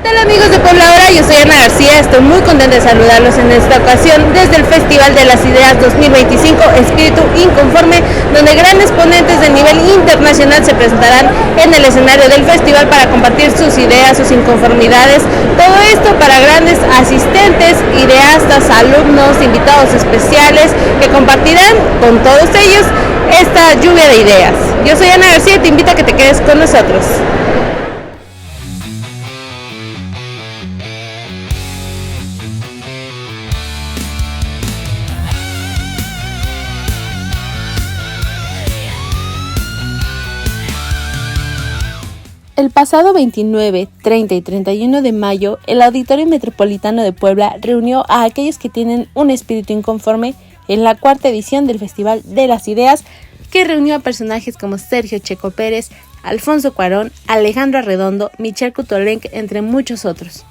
Tal amigos de Puebla Ahora? Yo soy Ana García, estoy muy contenta de saludarlos en esta ocasión desde el Festival de las Ideas 2025 Espíritu Inconforme, donde grandes ponentes de nivel internacional se presentarán en el escenario del festival para compartir sus ideas, sus inconformidades, todo esto para grandes asistentes, ideastas, alumnos, invitados especiales que compartirán con todos ellos esta lluvia de ideas. Yo soy Ana García y te invito a que te quedes con nosotros. El pasado 29, 30 y 31 de mayo, el Auditorio Metropolitano de Puebla reunió a aquellos que tienen un espíritu inconforme en la cuarta edición del Festival de las Ideas, que reunió a personajes como Sergio Checo Pérez, Alfonso Cuarón, Alejandro Arredondo, Michelle Kutolenk, entre muchos otros.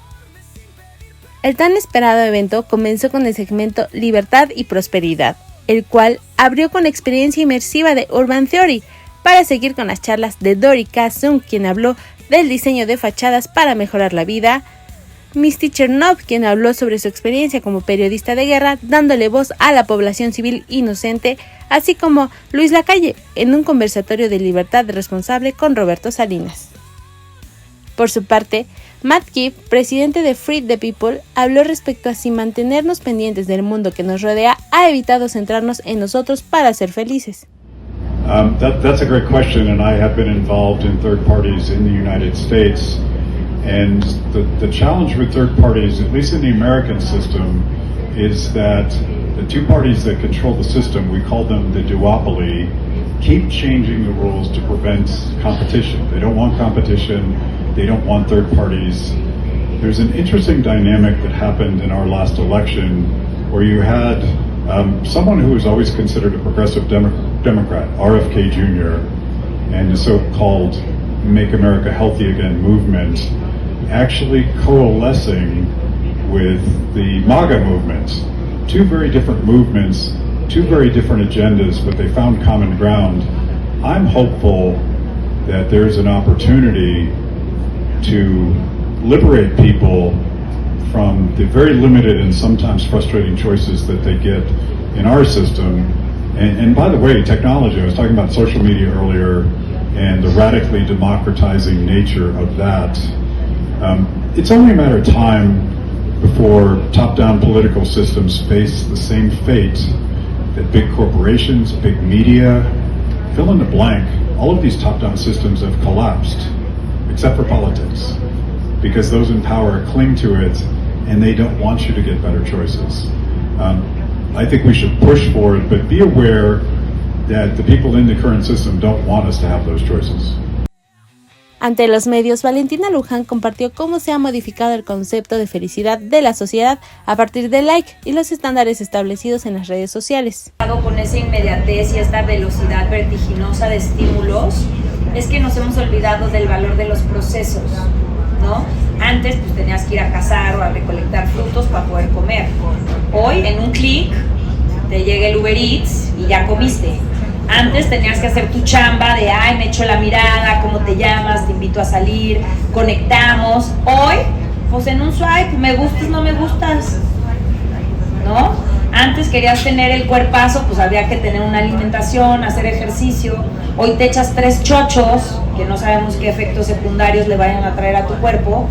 El tan esperado evento comenzó con el segmento Libertad y Prosperidad, el cual abrió con la experiencia inmersiva de Urban Theory, para seguir con las charlas de Dori Kazum, quien habló del diseño de fachadas para mejorar la vida, Misty Chernov, quien habló sobre su experiencia como periodista de guerra, dándole voz a la población civil inocente, así como Luis Lacalle, en un conversatorio de libertad responsable con Roberto Salinas. Por su parte, Matt Gibb, presidente de Free the People, habló respecto a si mantenernos pendientes del mundo que nos rodea ha evitado centrarnos en nosotros para ser felices. That's a great question, and I have been involved in third parties in the United States. And the challenge with third parties, at least in the American system, is that the two parties that control the system, we call them the duopoly, keep changing the rules to prevent competition. They don't want competition, they don't want third parties. There's an interesting dynamic that happened in our last election where you had someone who was always considered a progressive Democrat, RFK Jr., and the so-called Make America Healthy Again movement actually coalescing with the MAGA movement. Two very different movements, two very different agendas, but they found common ground. I'm hopeful that there's an opportunity to liberate people from the very limited and sometimes frustrating choices that they get in our system. And by the way, technology, I was talking about social media earlier and the radically democratizing nature of that. It's only a matter of time before top-down political systems face the same fate that big corporations, big media, fill in the blank. All of these top-down systems have collapsed, except for politics, because those in power cling to it and they don't want you to get better choices. I think we should push for it, but be aware that the people in the current system don't want us to have those choices. Ante los medios, Valentina Luján compartió cómo se ha modificado el concepto de felicidad de la sociedad a partir del like y los estándares establecidos en las redes sociales. Con esa inmediatez y esta velocidad vertiginosa de estímulos, es que nos hemos olvidado del valor de los procesos, ¿no? Antes pues tenías que ir a cazar o a recolectar frutos para poder comer. Hoy en un clic te llega el Uber Eats y ya comiste. Antes tenías que hacer tu chamba de ay, me echo la mirada, cómo te llamas, te invito a salir, conectamos. Hoy, pues en un swipe, me gustas, no me gustas, ¿no? Antes querías tener el cuerpazo, pues había que tener una alimentación, hacer ejercicio. Hoy te echas 3 chochos, que no sabemos qué efectos secundarios le vayan a traer a tu cuerpo,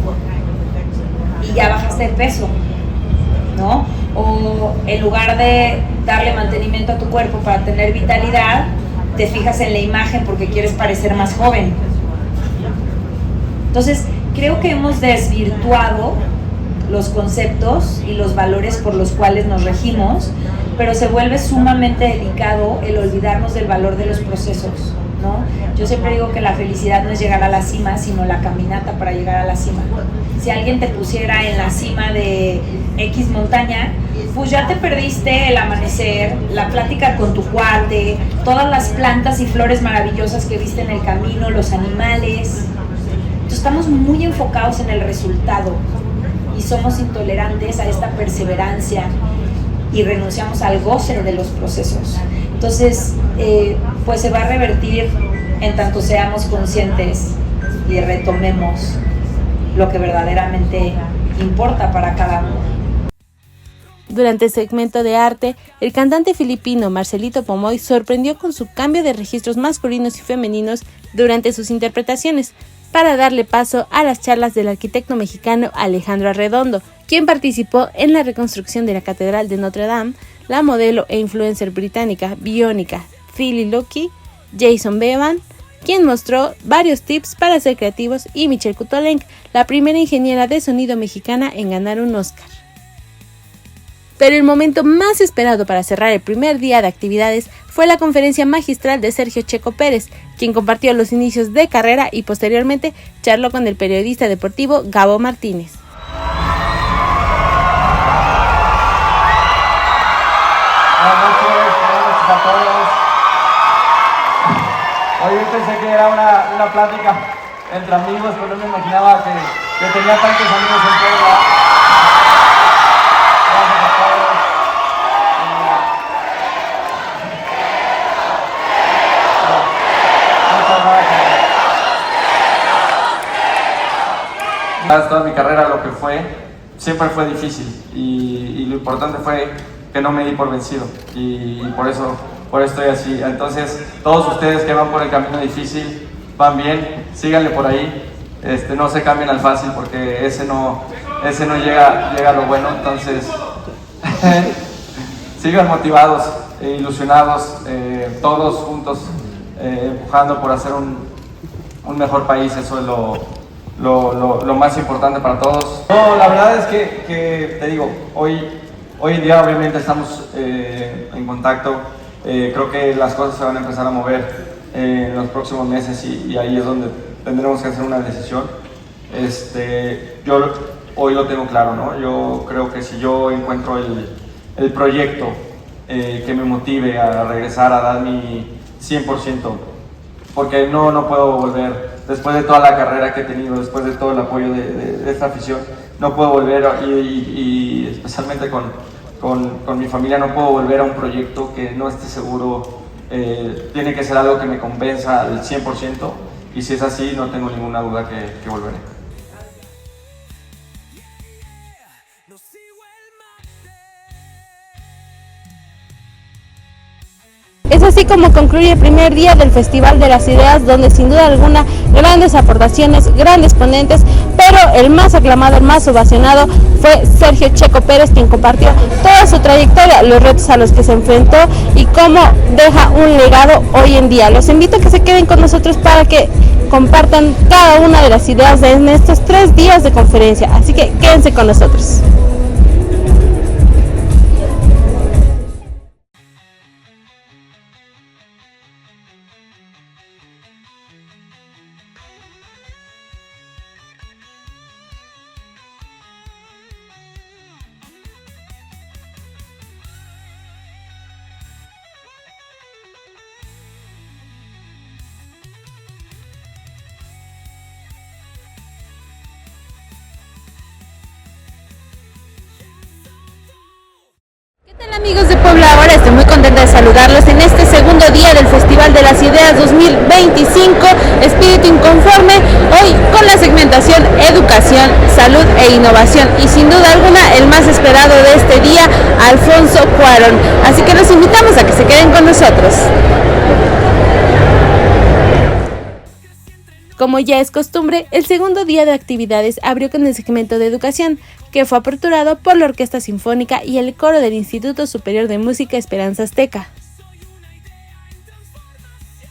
y ya bajaste de peso, ¿no? O en lugar de darle mantenimiento a tu cuerpo para tener vitalidad, te fijas en la imagen porque quieres parecer más joven. Entonces, creo que hemos desvirtuado los conceptos y los valores por los cuales nos regimos, pero se vuelve sumamente delicado el olvidarnos del valor de los procesos, ¿no? Yo siempre digo que la felicidad no es llegar a la cima, sino la caminata para llegar a la cima. Si alguien te pusiera en la cima de X montaña, pues ya te perdiste el amanecer, la plática con tu cuate, todas las plantas y flores maravillosas que viste en el camino, los animales. Entonces estamos muy enfocados en el resultado y somos intolerantes a esta perseverancia y renunciamos al goce de los procesos. Entonces, pues se va a revertir en tanto seamos conscientes y retomemos lo que verdaderamente importa para cada uno. Durante el segmento de arte, el cantante filipino Marcelito Pomoy sorprendió con su cambio de registros masculinos y femeninos durante sus interpretaciones, para darle paso a las charlas del arquitecto mexicano Alejandro Arredondo, quien participó en la reconstrucción de la Catedral de Notre Dame, la modelo e influencer británica biónica Philly Loki, Jason Bevan, quien mostró varios tips para ser creativos, y Michelle Kutolenk, la primera ingeniera de sonido mexicana en ganar un Oscar. Pero el momento más esperado para cerrar el primer día de actividades fue la conferencia magistral de Sergio Checo Pérez, quien compartió los inicios de carrera y posteriormente charló con el periodista deportivo Gabo Martínez. Buenas noches a todos. Hoy pensé que era una plática entre amigos, pero no me imaginaba que tenía tantos amigos en Puebla. Gracias a todos. Muchas gracias. Toda mi carrera, lo que fue, siempre fue difícil y lo importante fue que no me di por vencido y por eso estoy así. Entonces, todos ustedes que van por el camino difícil, van bien, síganle por ahí, no se cambien al fácil porque ese no llega a lo bueno. Entonces, sigan motivados, ilusionados, todos juntos, empujando por hacer un mejor país. Eso es lo más importante para todos. No, la verdad es que te digo, hoy en día obviamente estamos en contacto. Creo que las cosas se van a empezar a mover en los próximos meses y ahí es donde tendremos que hacer una decisión. Yo hoy lo tengo claro, ¿no? Yo creo que si yo encuentro el proyecto que me motive a regresar a dar mi 100%, porque no puedo volver, después de toda la carrera que he tenido, después de todo el apoyo de esta afición, no puedo volver y especialmente con mi familia, no puedo volver a un proyecto que no esté seguro. Tiene que ser algo que me convenza al 100%, y si es así, no tengo ninguna duda que volveré. Es así como concluye el primer día del Festival de las Ideas, donde sin duda alguna grandes aportaciones, grandes ponentes, pero el más aclamado, el más ovacionado fue Sergio Checo Pérez, quien compartió toda su trayectoria, los retos a los que se enfrentó y cómo deja un legado hoy en día. Los invito a que se queden con nosotros para que compartan cada una de las ideas en estos 3 días de conferencia, así que quédense con nosotros. Hola amigos de Puebla Ahora, estoy muy contenta de saludarlos en este segundo día del Festival de las Ideas 2025, Espíritu Inconforme, hoy con la segmentación Educación, Salud e Innovación, y sin duda alguna el más esperado de este día, Alfonso Cuarón. Así que los invitamos a que se queden con nosotros. Como ya es costumbre, el segundo día de actividades abrió con el segmento de educación, que fue aperturado por la Orquesta Sinfónica y el coro del Instituto Superior de Música Esperanza Azteca.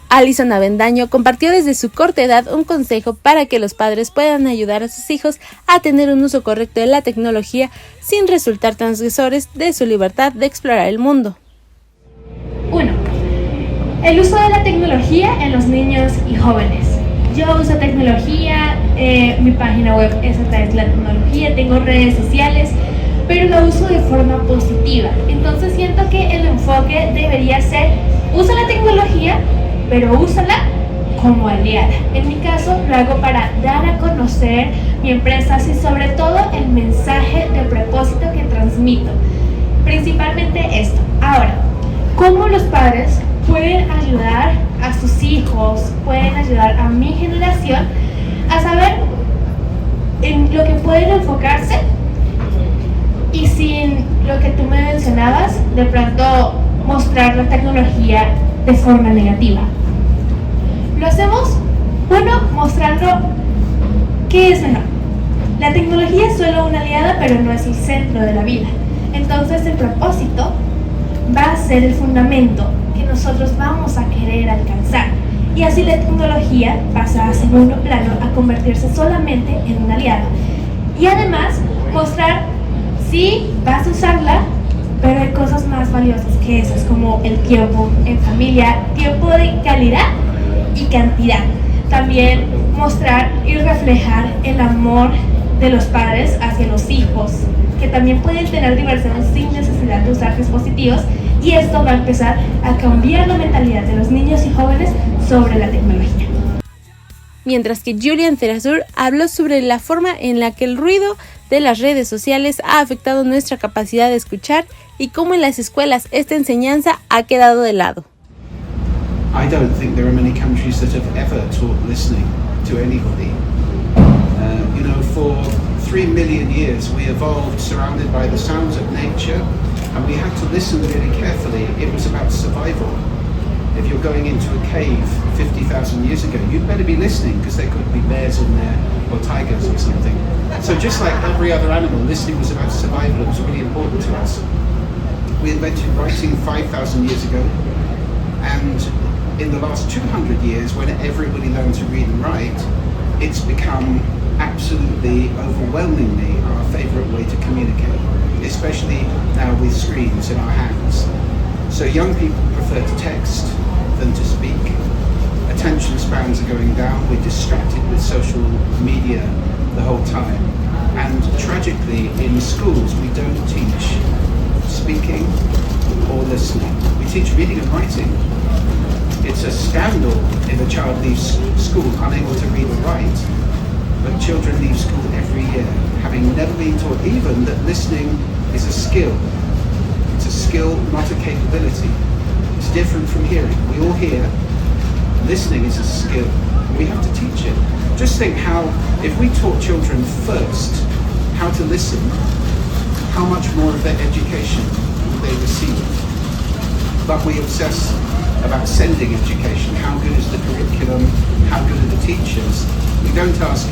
Alison Avendaño compartió desde su corta edad un consejo para que los padres puedan ayudar a sus hijos a tener un uso correcto de la tecnología sin resultar transgresores de su libertad de explorar el mundo. 1. El uso de la tecnología en los niños y jóvenes. Yo uso tecnología, mi página web es a través de la tecnología, tengo redes sociales, pero lo uso de forma positiva. Entonces siento que el enfoque debería ser, usa la tecnología, pero úsala como aliada. En mi caso lo hago para dar a conocer mi empresa y sobre todo el mensaje de propósito que transmito. Principalmente esto. Ahora, ¿cómo los padres pueden ayudar a sus hijos, pueden ayudar a mi generación a saber en lo que pueden enfocarse y sin lo que tú me mencionabas, de pronto mostrar la tecnología de forma negativa. Lo hacemos, uno, mostrando qué es mejor. La tecnología es solo una aliada, pero no es el centro de la vida. Entonces el propósito va a ser el fundamento que nosotros vamos a querer alcanzar. Y así la tecnología pasa a segundo plano, a convertirse solamente en una aliada. Y además mostrar, sí, vas a usarla, pero hay cosas más valiosas que esas, como el tiempo en familia, tiempo de calidad y cantidad. También mostrar y reflejar el amor de los padres hacia los hijos, que también pueden tener diversión sin necesidad de usar dispositivos, y esto va a empezar a cambiar la mentalidad de los niños y jóvenes sobre la tecnología. Mientras que Julian Terasur habló sobre la forma en la que el ruido de las redes sociales ha afectado nuestra capacidad de escuchar y cómo en las escuelas esta enseñanza ha quedado de lado. I don't think there are many countries that have ever taught listening to anybody. For 3 million years we evolved surrounded by the sounds of nature, and we had to listen really carefully. It was about survival. If you're going into a cave 50,000 years ago, you'd better be listening, because there could be bears in there or tigers or something. So just like every other animal, listening was about survival. It was really important to us. We invented writing 5,000 years ago, and in the last 200 years, when everybody learned to read and write, it's become absolutely overwhelmingly our favorite way to communicate, especially now with screens in our hands. So young people prefer to text than to speak. Attention spans are going down. We're distracted with social media the whole time. And tragically, in schools, we don't teach speaking or listening. We teach reading and writing. It's a scandal if a child leaves school unable to read or write, but children leave school every year having never been taught even that listening is a skill. It's a skill, not a capability. It's different from hearing. We all hear. Listening is a skill. We have to teach it. Just think how, if we taught children first how to listen, how much more of their education would they receive? But we obsess about sending education. How good is the curriculum? How good are the teachers? We don't ask,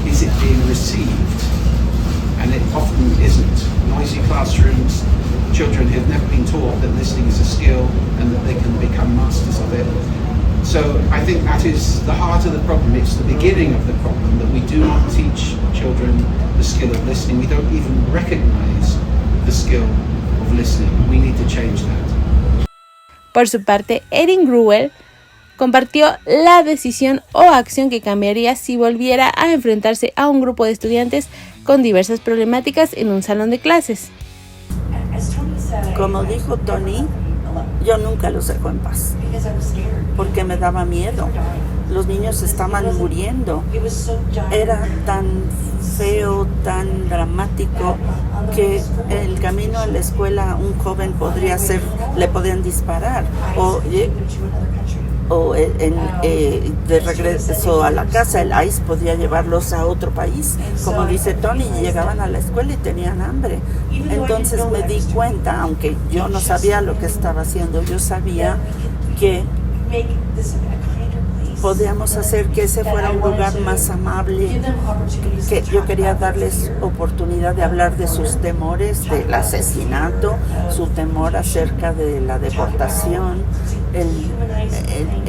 is it being received? And it often isn't. Noisy classrooms, children have never been taught that listening is a skill and that they can become masters of it. So I think that is the heart of the problem. It's the beginning of the problem, that we do not teach children the skill of listening. We don't even recognize the skill of listening. We need to change that. Por su parte, Erin Gruwell compartió la decisión o acción que cambiaría si volviera a enfrentarse a un grupo de estudiantes con diversas problemáticas en un salón de clases. Como dijo Tony, yo nunca los dejo en paz, porque me daba miedo. Los niños estaban muriendo. Era tan feo, tan dramático, que en el camino a la escuela un joven le podían disparar, o de regreso a la casa el ICE podía llevarlos a otro país, como dice Tony, y llegaban a la escuela y tenían hambre. Entonces me di cuenta, aunque yo no sabía lo que estaba haciendo, yo sabía que podíamos hacer que ese fuera un lugar más amable, que yo quería darles oportunidad de hablar de sus temores del asesinato, su temor acerca de la deportación,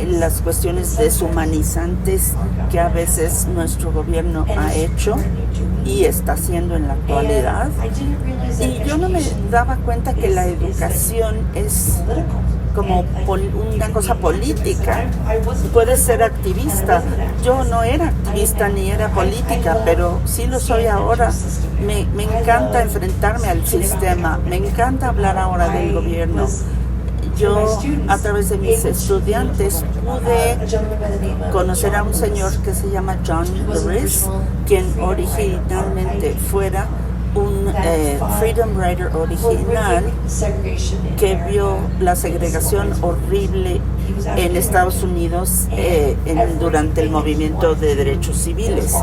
las cuestiones deshumanizantes que a veces nuestro gobierno ha hecho y está haciendo en la actualidad. Y yo no me daba cuenta que la educación es como una cosa política. Puedes ser activista. Yo no era activista ni era política, pero sí lo soy ahora. Me encanta enfrentarme al sistema, me encanta hablar ahora del gobierno. Yo, a través de mis estudiantes, pude conocer a un señor que se llama John Lewis, quien originalmente fuera un Freedom Rider original que vio la segregación horrible en Estados Unidos durante el movimiento de derechos civiles.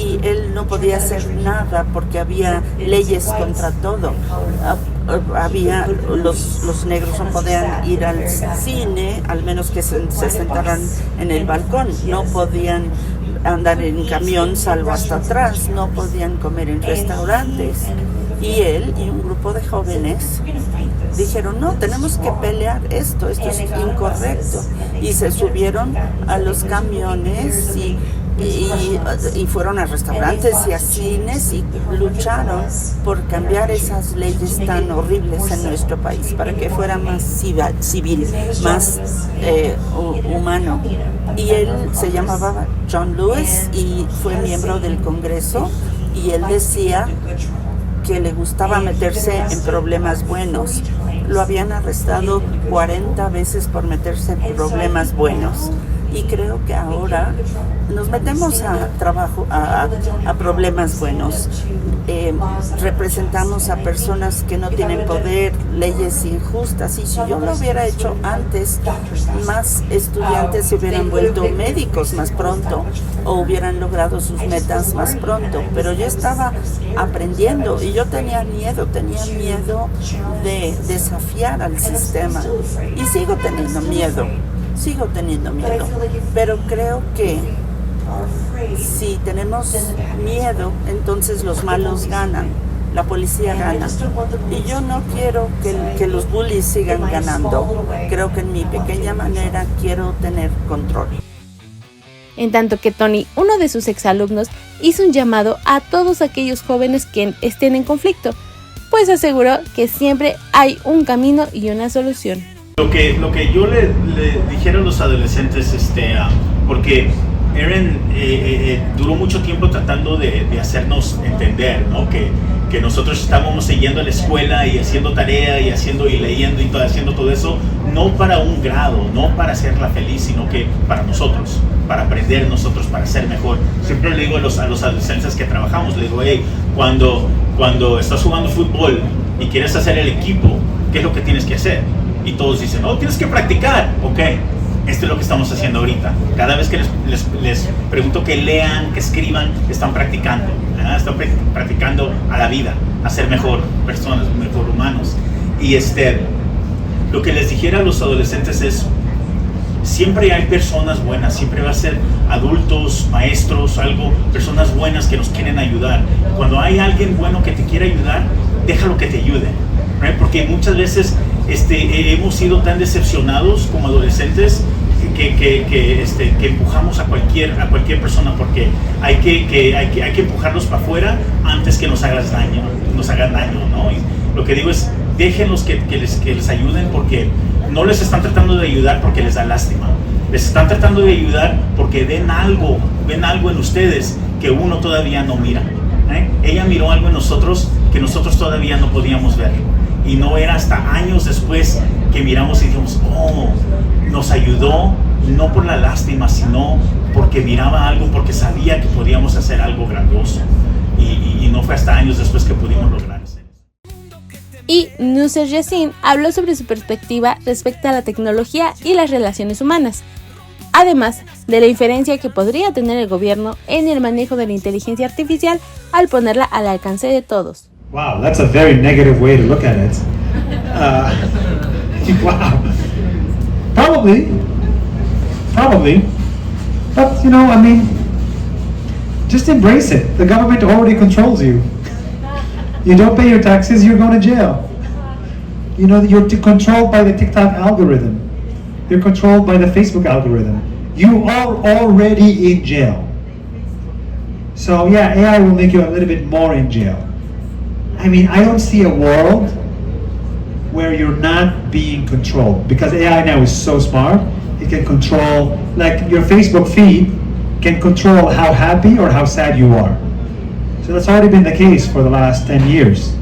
y él no podía hacer nada porque había leyes contra todo. Los negros no podían ir al cine, al menos que se sentaran en el balcón, no podían andar en camión salvo hasta atrás, no podían comer en restaurantes. Y él y un grupo de jóvenes dijeron, no, tenemos que pelear esto es incorrecto. Y se subieron a los camiones y fueron a restaurantes y a cines y lucharon por cambiar esas leyes tan horribles en nuestro país para que fuera más civil, más humano. Y él se llamaba John Lewis y fue miembro del Congreso, y él decía que le gustaba meterse en problemas buenos. Lo habían arrestado 40 veces por meterse en problemas buenos. Y creo que ahora nos metemos a problemas buenos. Representamos a personas que no tienen poder, leyes injustas. Y si yo lo hubiera hecho antes, más estudiantes se hubieran vuelto médicos más pronto o hubieran logrado sus metas más pronto. Pero yo estaba aprendiendo y yo tenía miedo de desafiar al sistema. Y sigo teniendo miedo, pero creo que si tenemos miedo, entonces los malos ganan, la policía gana. Y yo no quiero que los bullies sigan ganando. Creo que en mi pequeña manera quiero tener control. En tanto que Tony, uno de sus exalumnos, hizo un llamado a todos aquellos jóvenes que estén en conflicto, pues aseguró que siempre hay un camino y una solución. Lo que yo le dijera a los adolescentes, porque Aaron duró mucho tiempo tratando de hacernos entender, ¿no? Que nosotros estábamos siguiendo la escuela y haciendo tarea y leyendo y haciendo todo eso, no para un grado, no para hacerla feliz, sino que para nosotros, para aprender nosotros, para ser mejor. Siempre le digo a los adolescentes que trabajamos, le digo, hey, cuando estás jugando fútbol y quieres hacer el equipo, ¿qué es lo que tienes que hacer? Y todos dicen, no, tienes que practicar. Ok, esto es lo que estamos haciendo ahorita. Cada vez que les pregunto que lean, que escriban, están practicando. Están practicando a la vida, a ser mejor personas, mejor humanos. Y lo que les dijera a los adolescentes es, siempre hay personas buenas, siempre va a ser adultos, maestros, personas buenas que nos quieren ayudar. Cuando hay alguien bueno que te quiere ayudar, déjalo que te ayude, ¿right? Porque muchas veces hemos sido tan decepcionados como adolescentes que empujamos a cualquier persona, porque hay que empujarlos para afuera antes que nos hagan daño, ¿no? Y lo que digo es, déjenlos que les ayuden, porque no les están tratando de ayudar porque les da lástima, les están tratando de ayudar porque ven algo en ustedes que uno todavía no mira, ¿eh? Ella miró algo en nosotros que nosotros todavía no podíamos ver. Y no era hasta años después que miramos y dijimos, oh, nos ayudó, no por la lástima, sino porque miraba algo, porque sabía que podíamos hacer algo grandioso. Y no fue hasta años después que pudimos lograr eso. Y Nusser Yassin habló sobre su perspectiva respecto a la tecnología y las relaciones humanas, además de la inferencia que podría tener el gobierno en el manejo de la inteligencia artificial al ponerla al alcance de todos. Wow, that's a very negative way to look at it. Wow. Probably. But, just embrace it. The government already controls you. You don't pay your taxes, you're going to jail. You're controlled by the TikTok algorithm. You're controlled by the Facebook algorithm. You are already in jail. So, yeah, AI will make you a little bit more in jail. I don't see a world where you're not being controlled, because AI now is so smart. It can control, like your Facebook feed can control how happy or how sad you are. So that's already been the case for the last 10 years.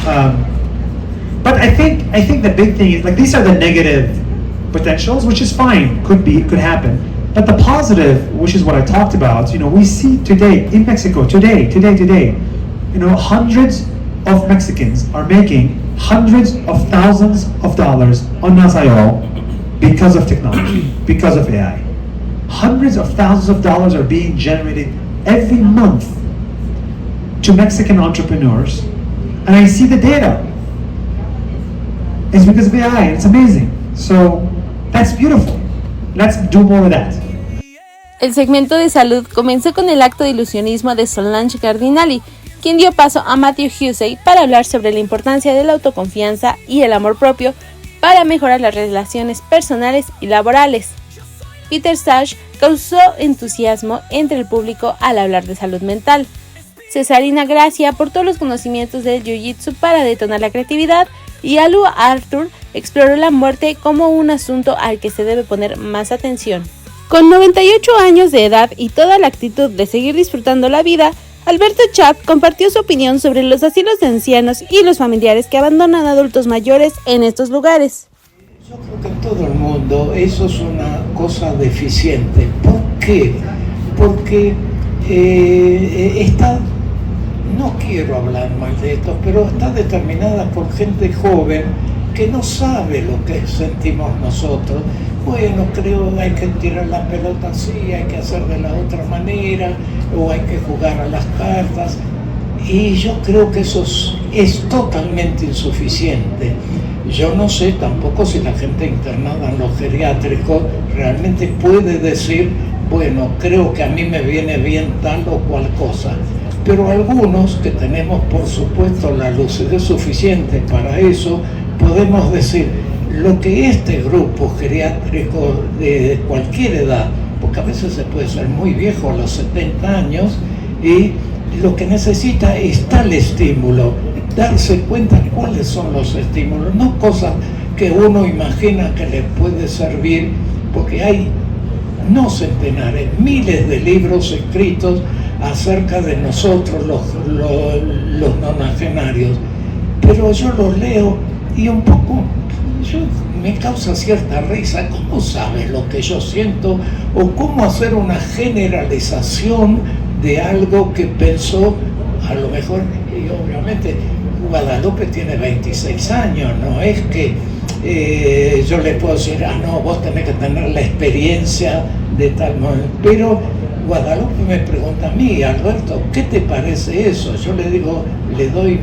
But I think the big thing is, like, these are the negative potentials, which is fine, could happen. But the positive, which is what I talked about, we see today in Mexico, today, hundreds of Mexicans are making hundreds of thousands of dollars on Nasayo because of technology, because of AI. Hundreds of thousands of dollars are being generated every month to Mexican entrepreneurs, and I see the data. It's because of AI, it's amazing. So that's beautiful. Let's do more of that. El segmento de salud comenzó con el acto de ilusionismo de Solange Cardinali, quien dio paso a Matthew Hussey para hablar sobre la importancia de la autoconfianza y el amor propio para mejorar las relaciones personales y laborales. Peter Sage causó entusiasmo entre el público al hablar de salud mental. Cesarina Gracia aportó los conocimientos del Jiu-Jitsu para detonar la creatividad y Alu Arthur exploró la muerte como un asunto al que se debe poner más atención. Con 98 años de edad y toda la actitud de seguir disfrutando la vida, Alberto Chapp compartió su opinión sobre los asilos de ancianos y los familiares que abandonan a adultos mayores en estos lugares. Yo creo que en todo el mundo eso es una cosa deficiente. ¿Por qué? Porque no quiero hablar mal de esto, pero está determinada por gente joven que no sabe lo que sentimos nosotros. Bueno, creo que hay que tirar la pelota así, hay que hacer de la otra manera, o hay que jugar a las cartas. Y yo creo que eso es totalmente insuficiente. Yo no sé tampoco si la gente internada en los geriátricos realmente puede decir, bueno, creo que a mí me viene bien tal o cual cosa. Pero algunos que tenemos, por supuesto, la lucidez suficiente para eso, podemos decir, lo que este grupo geriátrico de cualquier edad, porque a veces se puede ser muy viejo a los 70 años, y lo que necesita es tal estímulo, darse cuenta cuáles son los estímulos, no cosas que uno imagina que le puede servir, porque hay no centenares, miles de libros escritos acerca de nosotros los nonagenarios, pero yo los leo y un poco me causa cierta risa. ¿Cómo sabes lo que yo siento? O cómo hacer una generalización de algo que pensó a lo mejor, y obviamente Guadalupe tiene 26 años, no es que yo le puedo decir, no, vos tenés que tener la experiencia de tal modo, pero Guadalupe me pregunta a mí, Alberto, ¿qué te parece eso? Yo le digo, le doy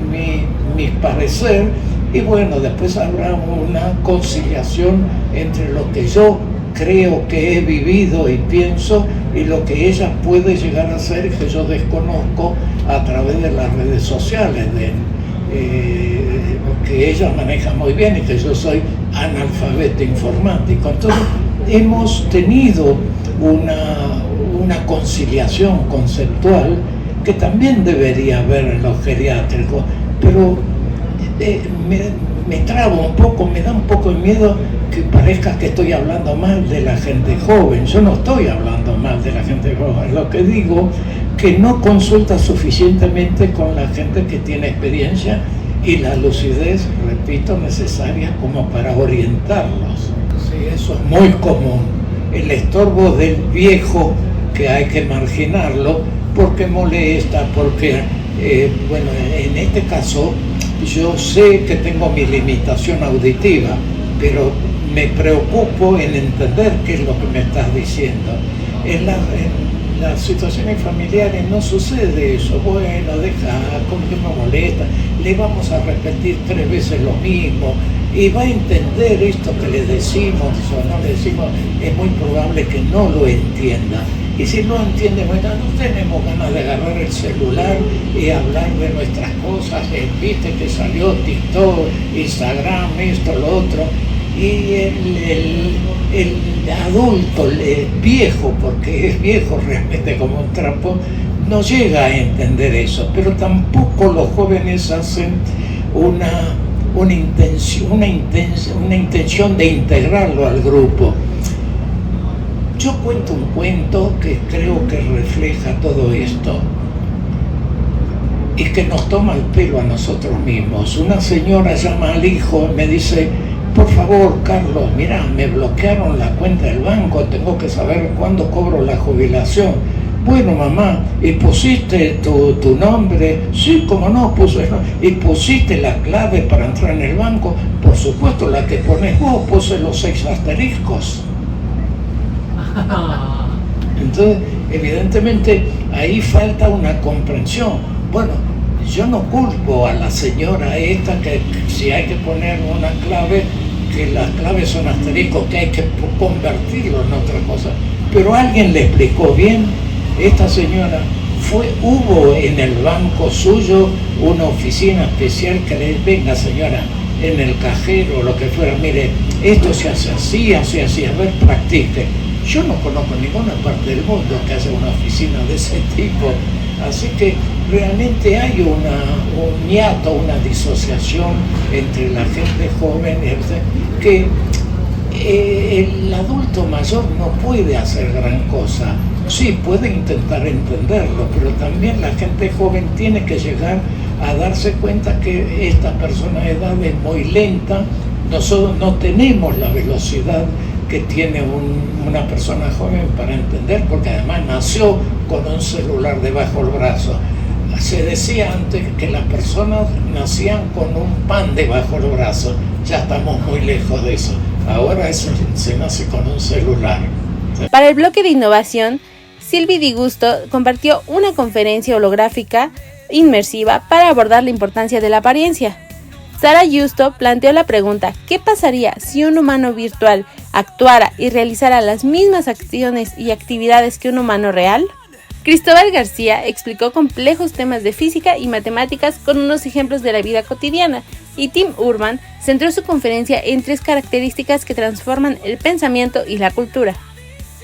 mi parecer, y bueno, después habrá una conciliación entre lo que yo creo que he vivido y pienso y lo que ella puede llegar a hacer y que yo desconozco a través de las redes sociales, que ella maneja muy bien y que yo soy analfabeto informático. Entonces hemos tenido una conciliación conceptual que también debería haber en los geriátricos, pero me trabo un poco, me da un poco de miedo que parezca que estoy hablando mal de la gente joven. Yo no estoy hablando mal de la gente joven, lo que digo que no consulta suficientemente con la gente que tiene experiencia y la lucidez, repito, necesaria como para orientarlos. Sí, eso es muy común, el estorbo del viejo que hay que marginarlo porque molesta, porque, bueno, en este caso yo sé que tengo mi limitación auditiva, pero me preocupo en entender qué es lo que me estás diciendo. En las situaciones familiares no sucede eso. Bueno, deja, como que me molesta, le vamos a repetir 3 veces lo mismo y va a entender esto que le decimos o no le decimos. Es muy probable que no lo entienda. Y si no entiende, bueno, no tenemos ganas de agarrar el celular y hablar de nuestras cosas. Viste que salió TikTok, Instagram, esto, lo otro. Y el adulto, el viejo, porque es viejo realmente como un trapo, no llega a entender eso. Pero tampoco los jóvenes hacen una intención de integrarlo al grupo. Yo cuento un cuento que creo que refleja todo esto y que nos toma el pelo a nosotros mismos. Una señora llama al hijo y me dice, por favor, Carlos, mira, me bloquearon la cuenta del banco, tengo que saber cuándo cobro la jubilación. Bueno, mamá, ¿y pusiste tu nombre? Sí, como no, puse. ¿Y pusiste la clave para entrar en el banco? Por supuesto, la que pones vos, puse los 6 asteriscos. Entonces, Evidentemente ahí falta una comprensión. Bueno, yo no culpo a la señora esta que si hay que poner una clave, que las claves son asteriscos, que hay que convertirlo en otra cosa. Pero alguien le explicó bien. Esta señora hubo en el banco suyo una oficina especial que le venga, señora, en el cajero o lo que fuera, mire, esto se hace así, así, así, a ver, practique. Yo no conozco ninguna parte del mundo que haya una oficina de ese tipo, así que realmente hay un hiato, una disociación entre la gente joven y que el adulto mayor no puede hacer gran cosa. Sí, puede intentar entenderlo, pero también la gente joven tiene que llegar a darse cuenta que esta persona de edad es muy lenta. Nosotros no tenemos la velocidad que tiene una persona joven para entender, porque además nació con un celular debajo del brazo. Se decía antes que las personas nacían con un pan debajo del brazo. Ya estamos muy lejos de eso. Ahora se nace con un celular. Para el bloque de innovación, Sylvie Di Gusto compartió una conferencia holográfica inmersiva para abordar la importancia de la apariencia. Sara Justo planteó la pregunta: ¿qué pasaría si un humano virtual actuara y realizara las mismas acciones y actividades que un humano real? Cristóbal García explicó complejos temas de física y matemáticas con unos ejemplos de la vida cotidiana, y Tim Urban centró su conferencia en 3 características que transforman el pensamiento y la cultura.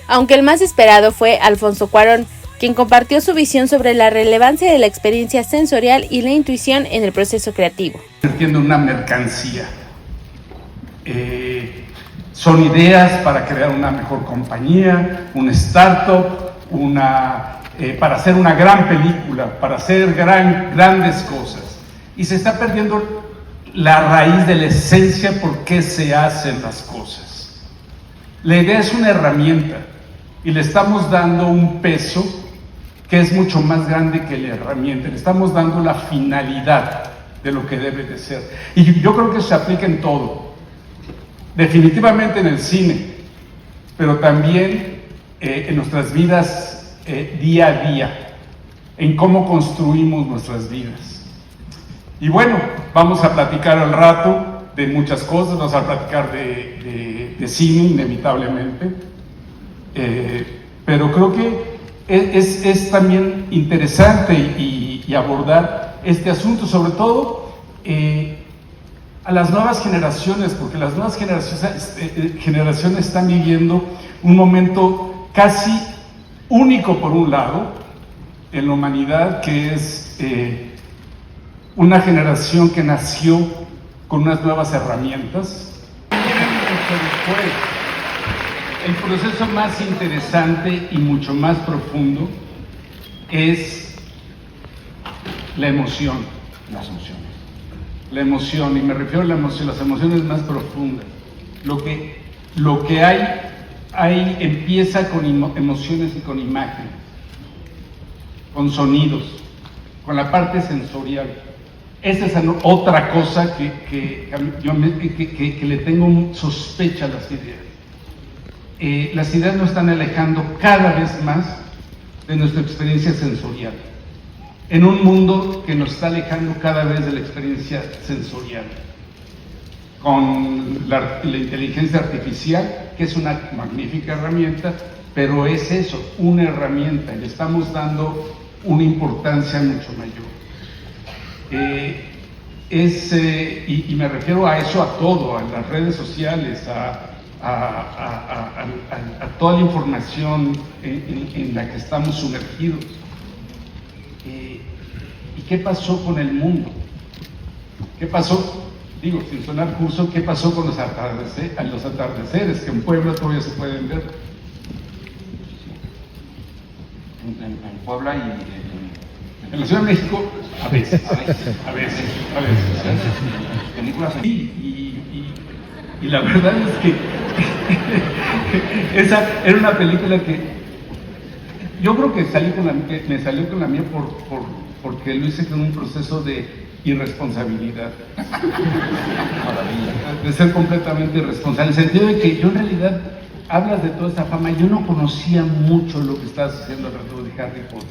Aunque el más esperado fue Alfonso Cuarón, quien compartió su visión sobre la relevancia de la experiencia sensorial y la intuición en el proceso creativo. Entiendo una mercancía. Son ideas para crear una mejor compañía, un startup, para hacer una gran película, para hacer grandes cosas. Y se está perdiendo la raíz de la esencia por qué se hacen las cosas. La idea es una herramienta y le estamos dando un peso que es mucho más grande que la herramienta. Le estamos dando la finalidad de lo que debe de ser. Y yo creo que se aplica en todo. Definitivamente en el cine, pero también en nuestras vidas día a día, en cómo construimos nuestras vidas. Y bueno, vamos a platicar al rato de muchas cosas, vamos a platicar de cine inevitablemente, pero creo que es también interesante y abordar este asunto, sobre todo a las nuevas generaciones, porque las nuevas generaciones están viviendo un momento casi único por un lado en la humanidad, que es una generación que nació con unas nuevas herramientas. El proceso más interesante y mucho más profundo es la emoción. La emoción, y me refiero a las emociones más profundas. Lo que hay empieza con emociones y con imágenes, con sonidos, con la parte sensorial. Esa es otra cosa que le tengo sospecha a las ideas. Las ideas nos están alejando cada vez más de nuestra experiencia sensorial, en un mundo que nos está alejando cada vez de la experiencia sensorial. Con la inteligencia artificial, que es una magnífica herramienta, pero es eso, una herramienta, y le estamos dando una importancia mucho mayor. Y me refiero a eso, a todo, a las redes sociales, a toda la información en la que estamos sumergidos. ¿Y qué pasó con el mundo? ¿Qué pasó? Digo, sin sonar curso, ¿qué pasó con los atardeceres que en Puebla todavía se pueden ver? En Puebla y en la Ciudad de México, a veces. Películas. Y la verdad es que esa era una película que yo creo que me salió con la mía porque lo hice con un proceso de irresponsabilidad. De ser completamente irresponsable, en el sentido de que yo en realidad hablas de toda esta fama. Yo no conocía mucho lo que estás haciendo alrededor de Harry Potter.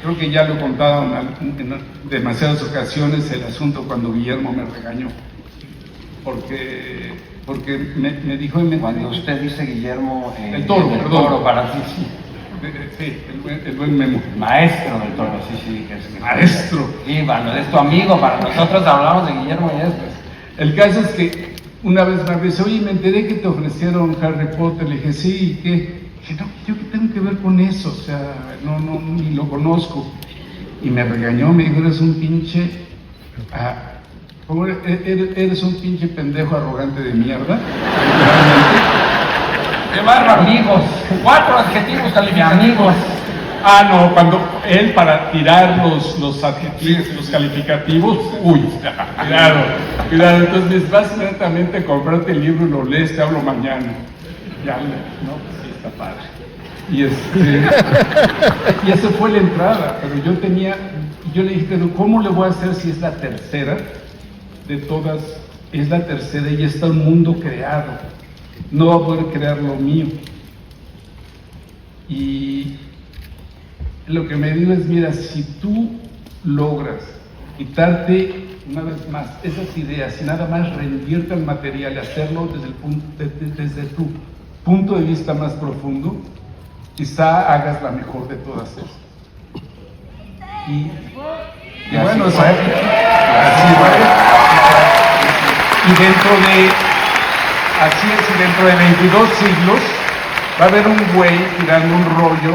Creo que ya lo he contado en demasiadas ocasiones, el asunto cuando Guillermo me regañó. Porque me dijo... Cuando usted dice Guillermo... el Toro, el perdón. Toro para ti, sí. Sí, el buen Memo. Maestro del Toro, sí, que es maestro. Sí, bueno, es tu amigo, para nosotros hablamos de Guillermo y esto. El caso es que una vez me dice, oye, me enteré que te ofrecieron Harry Potter. Le dije, sí, ¿y qué? Dije, no, ¿yo qué tengo que ver con eso? O sea, no, ni lo conozco. Y me regañó, me dijo, eres un pinche... eres un pinche pendejo arrogante de mierda. ¡Qué bárbaro! Amigos, 4 adjetivos calificativos. No, cuando él para tirar los adjetivos, los calificativos, cuidado. Entonces vas inmediatamente a comprarte el libro y lo lees, te hablo mañana. Ya, no, sí, está padre. Y esa fue la entrada, pero yo le dije, pero ¿cómo le voy a hacer si es la tercera de todas? Es la tercera y está un mundo creado. No va a poder crear lo mío. Y lo que me digo es, mira, si tú logras quitarte una vez más esas ideas y nada más rendirte al material y hacerlo desde tu punto de vista más profundo, quizá hagas la mejor de todas estas. Y bueno, así y dentro de 22 siglos va a haber un güey tirando un rollo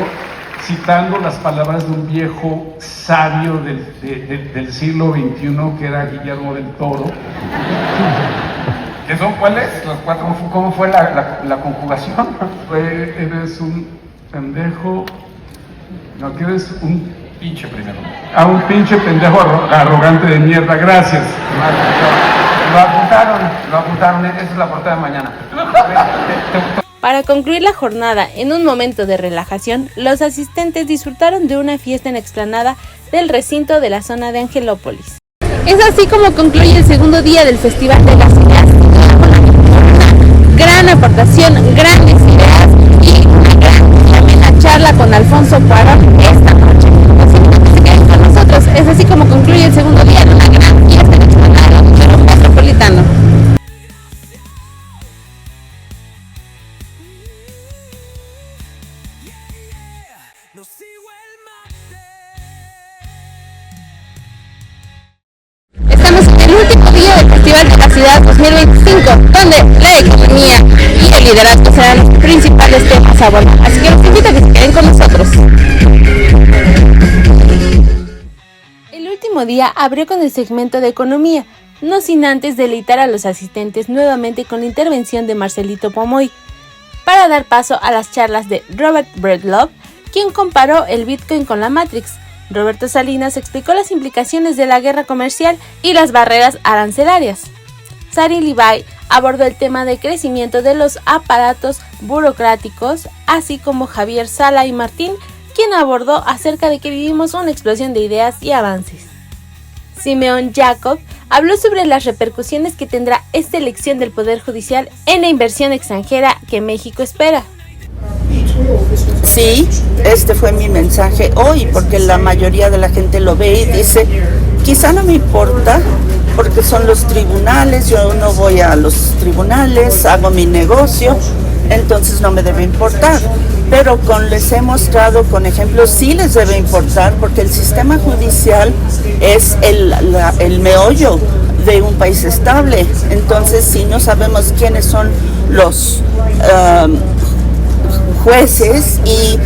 citando las palabras de un viejo sabio del siglo XXI que era Guillermo del Toro. ¿Qué son cuáles? Los 4, ¿cómo fue la conjugación? Eres un pendejo, no, que eres un pinche primero. Un pinche pendejo arrogante de mierda, gracias. Lo apuntaron, esa es la portada de mañana. Para concluir la jornada en un momento de relajación, los asistentes disfrutaron de una fiesta en la explanada del recinto de la zona de Angelópolis. Es así como concluye el segundo día del Festival de las Ideas, con una gran aportación, grandes ideas y una gran charla con Alfonso Cuarón esta noche. Los invito a que se queden con nosotros. Es así como concluye el segundo día de una gran fiesta en la explanada del Metropolitano. Estamos en el último día del Festival de la Ciudad 2025, donde la economía y el liderazgo serán los principales temas a abordar. Así que los invito a que se queden con nosotros. El último día abrió con el segmento de economía, no sin antes deleitar a los asistentes nuevamente con la intervención de Marcelito Pomoy, para dar paso a las charlas de Robert Breedlove, quien comparó el Bitcoin con la Matrix. Roberto Salinas explicó las implicaciones de la guerra comercial y las barreras arancelarias. Sari Levi abordó el tema de crecimiento de los aparatos burocráticos, así como Javier Sala y Martín, quien abordó acerca de que vivimos una explosión de ideas y avances. Simeón Jacob habló sobre las repercusiones que tendrá esta elección del Poder Judicial en la inversión extranjera que México espera. Sí, este fue mi mensaje hoy, porque la mayoría de la gente lo ve y dice, quizá no me importa, porque son los tribunales, yo no voy a los tribunales, hago mi negocio, entonces no me debe importar. Pero les he mostrado con ejemplos, sí les debe importar, porque el sistema judicial es el meollo de un país estable. Entonces, si no sabemos quiénes son los jueces y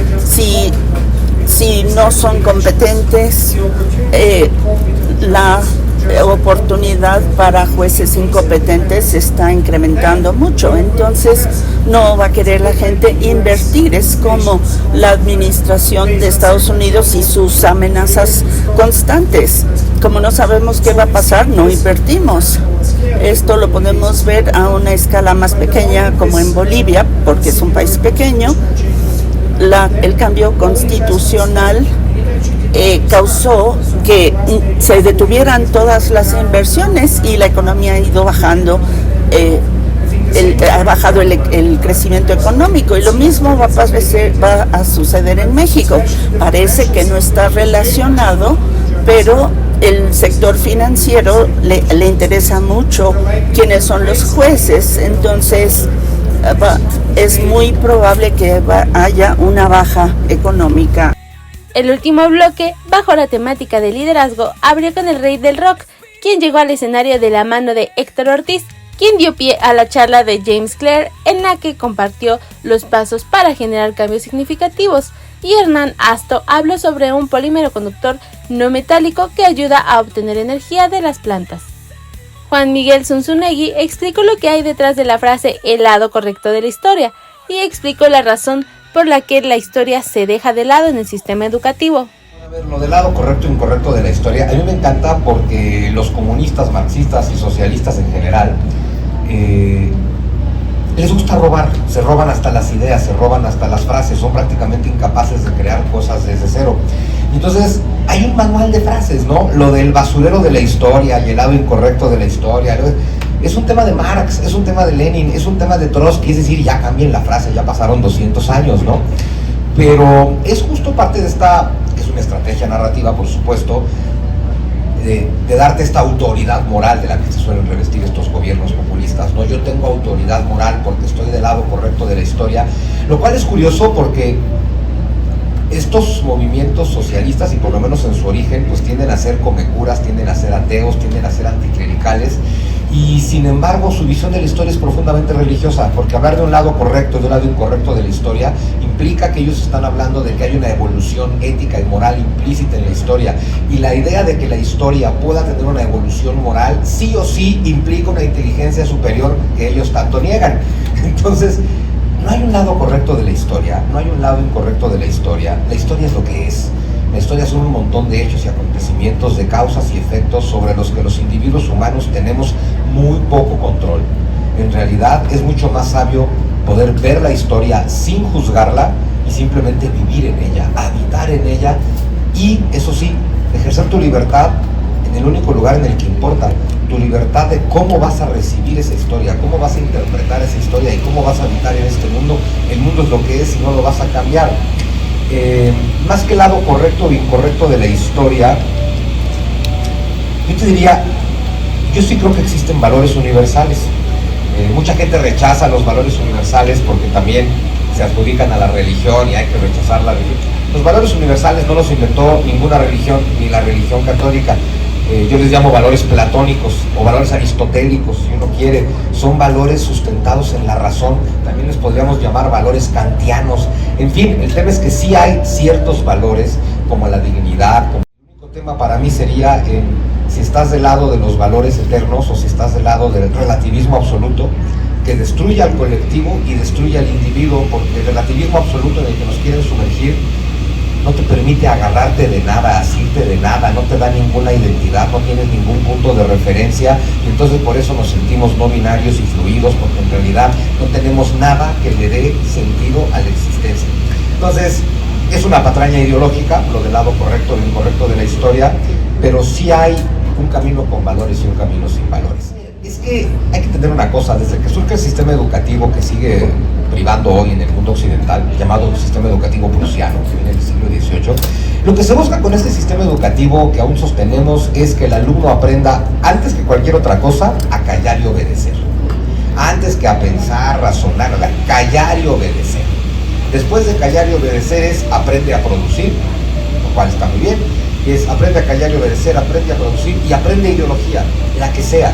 si no son competentes, la oportunidad para jueces incompetentes se está incrementando mucho. Entonces no va a querer la gente invertir. Es como la administración de Estados Unidos y sus amenazas constantes. Como no sabemos qué va a pasar, no invertimos. Esto lo podemos ver a una escala más pequeña, como en Bolivia, porque es un país pequeño. El cambio constitucional causó que se detuvieran todas las inversiones y la economía ha ido bajando ha bajado el crecimiento económico, y lo mismo va a suceder en México. Parece que no está relacionado, pero el sector financiero le interesa mucho quiénes son los jueces, entonces es muy probable que haya una baja económica. El último bloque, bajo la temática de liderazgo, abrió con el rey del rock, quien llegó al escenario de la mano de Héctor Ortiz, quien dio pie a la charla de James Clear, en la que compartió los pasos para generar cambios significativos, y Hernán Asto habló sobre un polímero conductor no metálico que ayuda a obtener energía de las plantas. Juan Miguel Zunzunegui explicó lo que hay detrás de la frase "el lado correcto de la historia", y explicó la razón por la que la historia se deja de lado en el sistema educativo. A ver, lo del lado correcto e incorrecto de la historia, a mí me encanta porque los comunistas, marxistas y socialistas en general les gusta robar, se roban hasta las ideas, se roban hasta las frases, son prácticamente incapaces de crear cosas desde cero. Entonces hay un manual de frases, ¿no? Lo del basurero de la historia y el lado incorrecto de la historia, es un tema de Marx, es un tema de Lenin, es un tema de Trotsky, es decir, ya cambien la frase, ya pasaron 200 años, ¿no? Pero es justo parte de esta, que es una estrategia narrativa, por supuesto, de darte esta autoridad moral de la que se suelen revestir estos gobiernos populistas, ¿no? Yo tengo autoridad moral porque estoy del lado correcto de la historia, lo cual es curioso porque estos movimientos socialistas, y por lo menos en su origen, pues tienden a ser comecuras, tienden a ser ateos, tienden a ser anticlericales, y sin embargo su visión de la historia es profundamente religiosa, porque hablar de un lado correcto y de un lado incorrecto de la historia implica que ellos están hablando de que hay una evolución ética y moral implícita en la historia, y la idea de que la historia pueda tener una evolución moral sí o sí implica una inteligencia superior que ellos tanto niegan. Entonces, no hay un lado correcto de la historia, no hay un lado incorrecto de la historia es lo que es. La historia son un montón de hechos y acontecimientos, de causas y efectos sobre los que los individuos humanos tenemos muy poco control. En realidad es mucho más sabio poder ver la historia sin juzgarla y simplemente vivir en ella, habitar en ella y, eso sí, ejercer tu libertad en el único lugar en el que importa, tu libertad de cómo vas a recibir esa historia, cómo vas a interpretar esa historia y cómo vas a habitar en este mundo. El mundo es lo que es y no lo vas a cambiar. Más que el lado correcto o incorrecto de la historia, yo te diría, yo sí creo que existen valores universales. Mucha gente rechaza los valores universales porque también se adjudican a la religión y hay que rechazar la religión. Los valores universales no los inventó ninguna religión, ni la religión católica. Yo les llamo valores platónicos o valores aristotélicos, si uno quiere. Son valores sustentados en la razón. También les podríamos llamar valores kantianos. En fin, el tema es que sí hay ciertos valores como la dignidad. El único tema para mí sería si estás del lado de los valores eternos o si estás del lado del relativismo absoluto, que destruye al colectivo y destruye al individuo, porque el relativismo absoluto en el que nos quieren sumergir no te permite agarrarte de nada, asirte de nada, no te da ninguna identidad, no tienes ningún punto de referencia, y entonces por eso nos sentimos no binarios y fluidos, porque en realidad no tenemos nada que le dé sentido a la existencia. Entonces, es una patraña ideológica, lo del lado correcto o incorrecto de la historia, pero sí hay un camino con valores y un camino sin valores. Es que hay que entender una cosa, desde que surge el sistema educativo que sigue privando hoy en el mundo occidental, llamado sistema educativo prusiano, que viene del siglo XVIII, lo que se busca con este sistema educativo que aún sostenemos es que el alumno aprenda, antes que cualquier otra cosa, a callar y obedecer. Antes que a pensar, razonar, a callar y obedecer. Después de callar y obedecer es aprende a producir, lo cual está muy bien, es aprende a callar y obedecer, aprende a producir y aprende ideología, la que sea.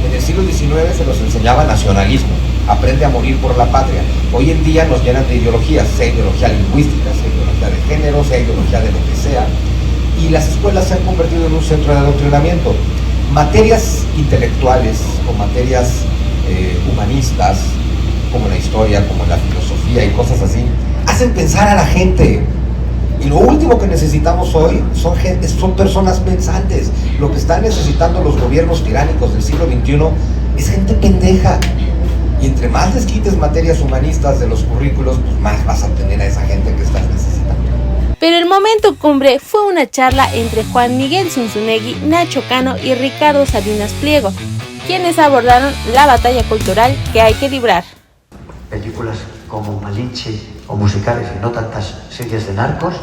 En el siglo XIX se nos enseñaba nacionalismo, aprende a morir por la patria. Hoy en día nos llenan de ideologías, sea ideología lingüística, sea ideología de género, sea ideología de lo que sea, y las escuelas se han convertido en un centro de adoctrinamiento. Materias intelectuales o materias humanistas, como la historia, como la filosofía y cosas así, hacen pensar a la gente. Y lo último que necesitamos hoy son personas pensantes. Lo que están necesitando los gobiernos tiránicos del siglo XXI es gente pendeja. Y entre más les quites materias humanistas de los currículos, pues más vas a tener a esa gente que estás necesitando. Pero el momento cumbre fue una charla entre Juan Miguel Zunzunegui, Nacho Cano y Ricardo Salinas Pliego, quienes abordaron la batalla cultural que hay que librar. Películas como Malinche o musicales y no tantas series de narcos,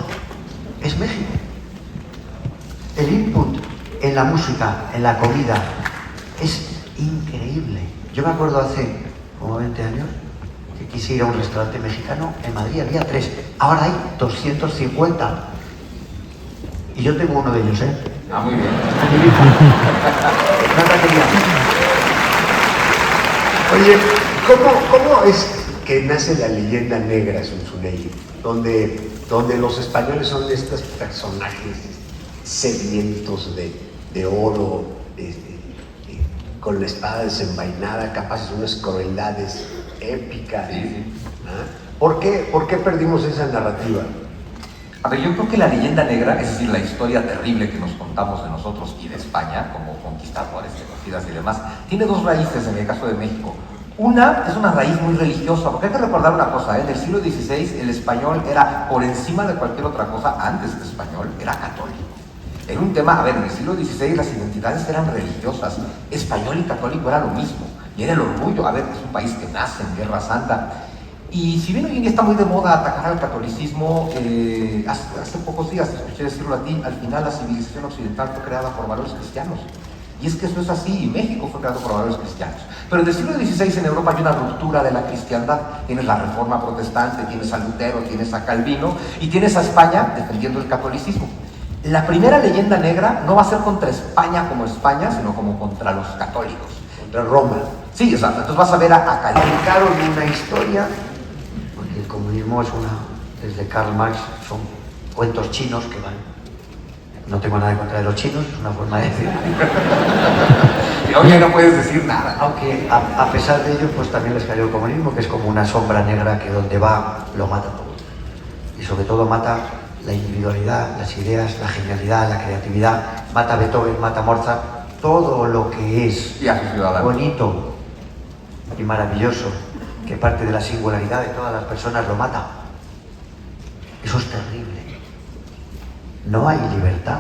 es México. El input en la música, en la comida, es increíble. Yo me acuerdo hace como 20 años que quise ir a un restaurante mexicano, en Madrid había 3, ahora hay 250. Y yo tengo uno de ellos, ¿eh? Ah, muy bien. Una taquería. Oye, ¿cómo es que nace la leyenda negra, Zunzunegui? Donde los españoles son estos personajes sedientos de oro, con la espada desenvainada, capaces de unas crueldades épicas. ¿Ah? ¿Por qué perdimos esa narrativa? A ver, yo creo que la leyenda negra, es decir, la historia terrible que nos contamos de nosotros y de España, como conquistadores, genocidas y demás, tiene dos raíces en el caso de México. Una es una raíz muy religiosa, porque hay que recordar una cosa, en el siglo XVI el español era, por encima de cualquier otra cosa, antes de español, era católico. Era un tema, a ver, en el siglo XVI las identidades eran religiosas, español y católico era lo mismo, y era el orgullo, a ver, es un país que nace en Guerra Santa. Y si bien hoy en día está muy de moda atacar al catolicismo, hace pocos días escuché decirlo a ti, al final la civilización occidental fue creada por valores cristianos. Y es que eso es así, y México fue creado por valores cristianos. Pero en el siglo XVI en Europa hay una ruptura de la cristiandad. Tienes la Reforma Protestante, tienes a Lutero, tienes a Calvino, y tienes a España defendiendo el catolicismo. La primera leyenda negra no va a ser contra España como España, sino como contra los católicos. Contra Roma. Sí, exacto. Entonces vas a ver a Calvino una historia. El comunismo es desde Karl Marx, son cuentos chinos que van. No tengo nada en contra de los chinos, es una forma de decir. Y hoy no puedes decir nada. Aunque a pesar de ello, pues también les cayó el comunismo, que es como una sombra negra que donde va lo mata todo. Y sobre todo mata la individualidad, las ideas, la genialidad, la creatividad, mata a Beethoven, mata a Mozart, todo lo que es bonito y maravilloso, que parte de la singularidad de todas las personas, lo mata. Eso es terrible. No hay libertad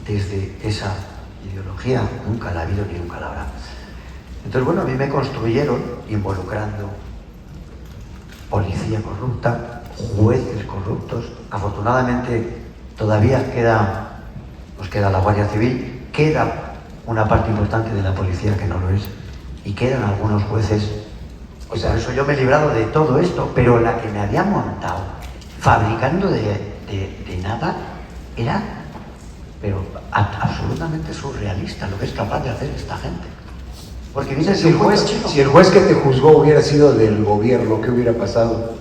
desde esa ideología, nunca la ha habido ni nunca la habrá. Entonces, bueno, a mí me construyeron involucrando policía corrupta, jueces corruptos. Afortunadamente todavía nos queda la Guardia Civil, queda una parte importante de la policía que no lo es, y quedan algunos jueces. O sea, por eso yo me he librado de todo esto, pero la que me había montado fabricando de nada era, pero absolutamente surrealista lo que es capaz de hacer esta gente. Porque dice, si el juez que te juzgó hubiera sido del gobierno, ¿qué hubiera pasado?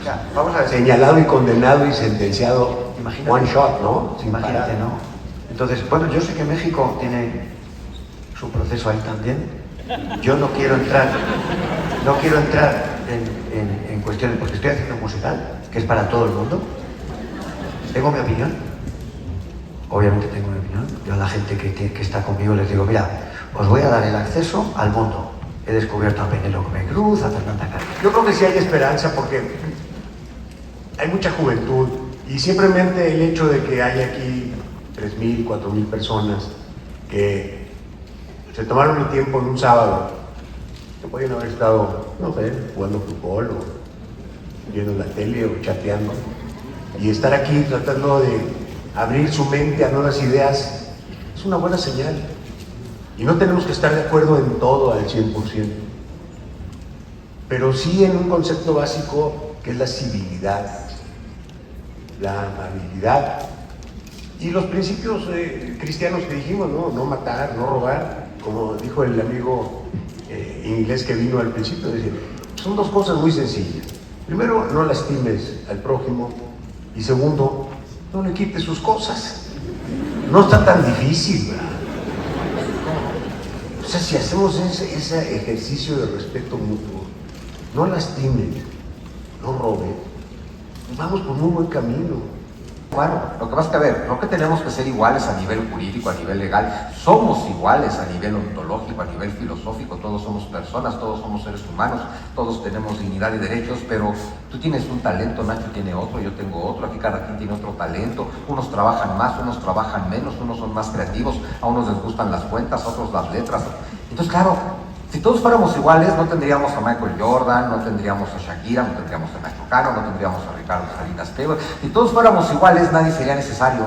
O sea, vamos a ver. Señalado y condenado y sentenciado, imagínate, one shot, ¿no? Imagínate, ¿no? Entonces, bueno, yo sé que México tiene su proceso ahí también. Yo no quiero entrar en cuestiones, porque estoy haciendo un musical que es para todo el mundo. Tengo mi opinión, obviamente tengo mi opinión. Yo a la gente que está conmigo les digo, mira, os voy a dar el acceso al mundo. He descubierto a Penélope Cruz, a Fernanda Carrillo. Yo creo que sí hay esperanza porque hay mucha juventud y simplemente el hecho de que hay aquí 3,000, 4,000 personas que se tomaron el tiempo en un sábado, que podían haber estado, no sé, jugando fútbol o viendo la tele o chateando, y estar aquí tratando de abrir su mente a nuevas ideas, es una buena señal. Y no tenemos que estar de acuerdo en todo al 100%, pero sí en un concepto básico que es la civilidad, la amabilidad y los principios cristianos que dijimos, no matar, no robar, como dijo el amigo inglés que vino al principio. Decir, son dos cosas muy sencillas. Primero, no lastimes al prójimo, y segundo, no le quites sus cosas. No está tan difícil, ¿verdad? O sea, si hacemos ese ejercicio de respeto mutuo, no lastimen, no roben, vamos por un buen camino. Bueno, lo que pasa es que, a ver, no que tenemos que ser iguales a nivel jurídico, a nivel legal, somos iguales a nivel ontológico, a nivel filosófico, todos somos personas, todos somos seres humanos, todos tenemos dignidad y derechos, pero tú tienes un talento, Nacho tiene otro, yo tengo otro, aquí cada quien tiene otro talento, unos trabajan más, unos trabajan menos, unos son más creativos, a unos les gustan las cuentas, a otros las letras. Entonces, claro, si todos fuéramos iguales, no tendríamos a Michael Jordan, no tendríamos a Shakira, no tendríamos a Nacho Cano, no tendríamos a Ricardo Salinas Pliego. Si todos fuéramos iguales, nadie sería necesario.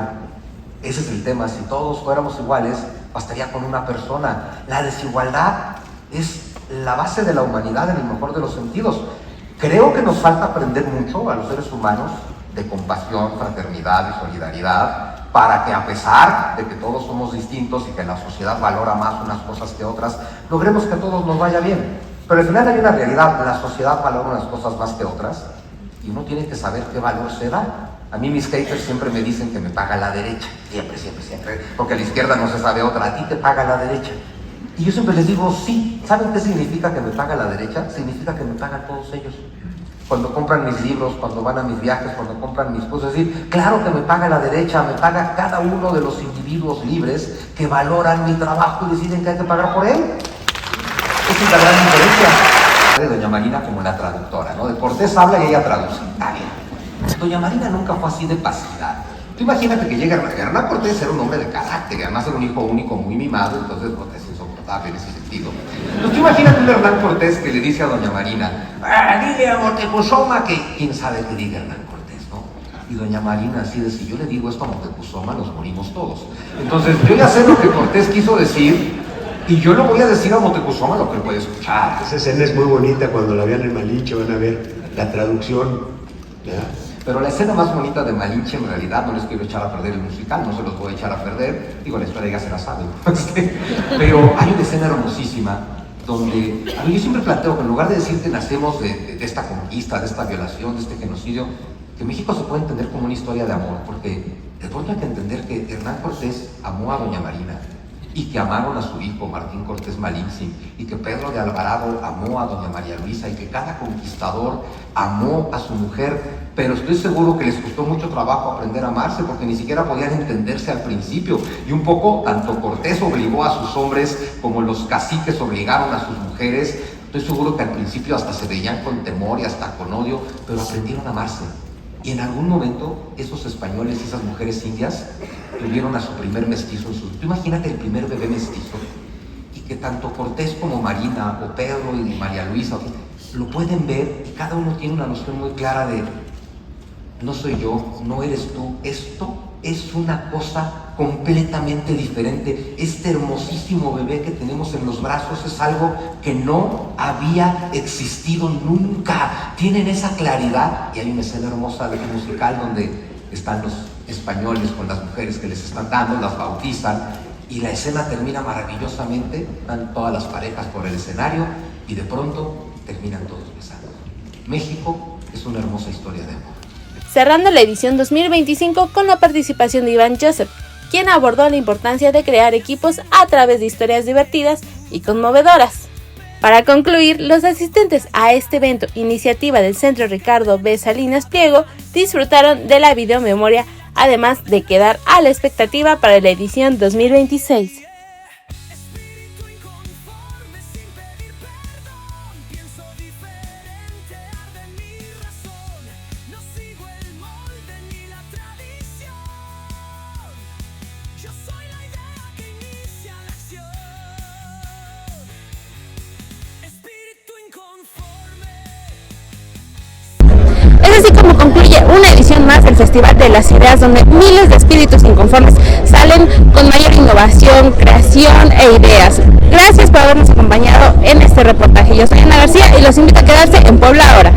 Ese es el tema. Si todos fuéramos iguales, bastaría con una persona. La desigualdad es la base de la humanidad en el mejor de los sentidos. Creo que nos falta aprender mucho a los seres humanos de compasión, fraternidad y solidaridad, para que a pesar de que todos somos distintos y que la sociedad valora más unas cosas que otras, logremos que a todos nos vaya bien. Pero al final hay una realidad, la sociedad valora unas cosas más que otras y uno tiene que saber qué valor se da. A mí mis haters siempre me dicen que me paga la derecha, siempre, porque a la izquierda no se sabe otra, a ti te paga la derecha. Y yo siempre les digo, sí, ¿saben qué significa que me paga la derecha? Significa que me pagan todos ellos. Cuando compran mis libros, cuando van a mis viajes, cuando compran mis cosas, es decir, claro que me paga la derecha, me paga cada uno de los individuos libres que valoran mi trabajo y deciden que hay que pagar por él. Esa es la gran diferencia de doña Marina como la traductora, ¿no? De Cortés habla y ella traduce. Doña Marina nunca fue así de pasividad. Tú imagínate que llega Hernán Cortés, era un hombre de carácter, y además era un hijo único muy mimado, entonces Cortés es insoportable en ese sentido. Entonces tú imagínate un Hernán Cortés que le dice a doña Marina, dile a Moctezuma que quién sabe qué diga Hernán Cortés, ¿no? Y doña Marina así de, si yo le digo esto a Moctezuma, nos morimos todos. Entonces yo ya sé lo que Cortés quiso decir, y yo le voy a decir a Moctezuma lo que él puede escuchar. Esa escena es muy bonita, cuando la vean en Malinche van a ver la traducción, ¿verdad? Pero la escena más bonita de Malinche, en realidad, no les quiero echar a perder el musical, no se los voy a echar a perder, digo, la historia ya se la saben. Pero hay una escena hermosísima donde, a mí yo siempre planteo que en lugar de decir que nacemos de esta conquista, de esta violación, de este genocidio, que México se puede entender como una historia de amor, porque de pronto hay que entender que Hernán Cortés amó a doña Marina, y que amaron a su hijo Martín Cortés Malinche, y que Pedro de Alvarado amó a doña María Luisa, y que cada conquistador amó a su mujer, pero estoy seguro que les costó mucho trabajo aprender a amarse, porque ni siquiera podían entenderse al principio, y un poco tanto Cortés obligó a sus hombres como los caciques obligaron a sus mujeres. Estoy seguro que al principio hasta se veían con temor y hasta con odio, pero aprendieron a amarse. Y en algún momento esos españoles y esas mujeres indias tuvieron a su primer mestizo en su... Tú imagínate el primer bebé mestizo, y que tanto Cortés como Marina, o Pedro y María Luisa, lo pueden ver, y cada uno tiene una noción muy clara de, no soy yo, no eres tú, esto es una cosa completamente diferente. Este hermosísimo bebé que tenemos en los brazos es algo que no había existido nunca. Tienen esa claridad, y hay una escena hermosa de un musical donde están los españoles con las mujeres que les están dando, las bautizan, y la escena termina maravillosamente, están todas las parejas por el escenario, y de pronto terminan todos besando. México es una hermosa historia de amor. Cerrando la edición 2025 con la participación de Iván Joseph, quien abordó la importancia de crear equipos a través de historias divertidas y conmovedoras. Para concluir, los asistentes a este evento, iniciativa del Centro Ricardo B. Salinas Pliego, disfrutaron de la videomemoria, además de quedar a la expectativa para la edición 2026. Es así como concluye una edición más del Festival de las Ideas, donde miles de espíritus inconformes salen con mayor innovación, creación e ideas. Gracias por habernos acompañado en este reportaje. Yo soy Ana García y los invito a quedarse en Puebla ahora.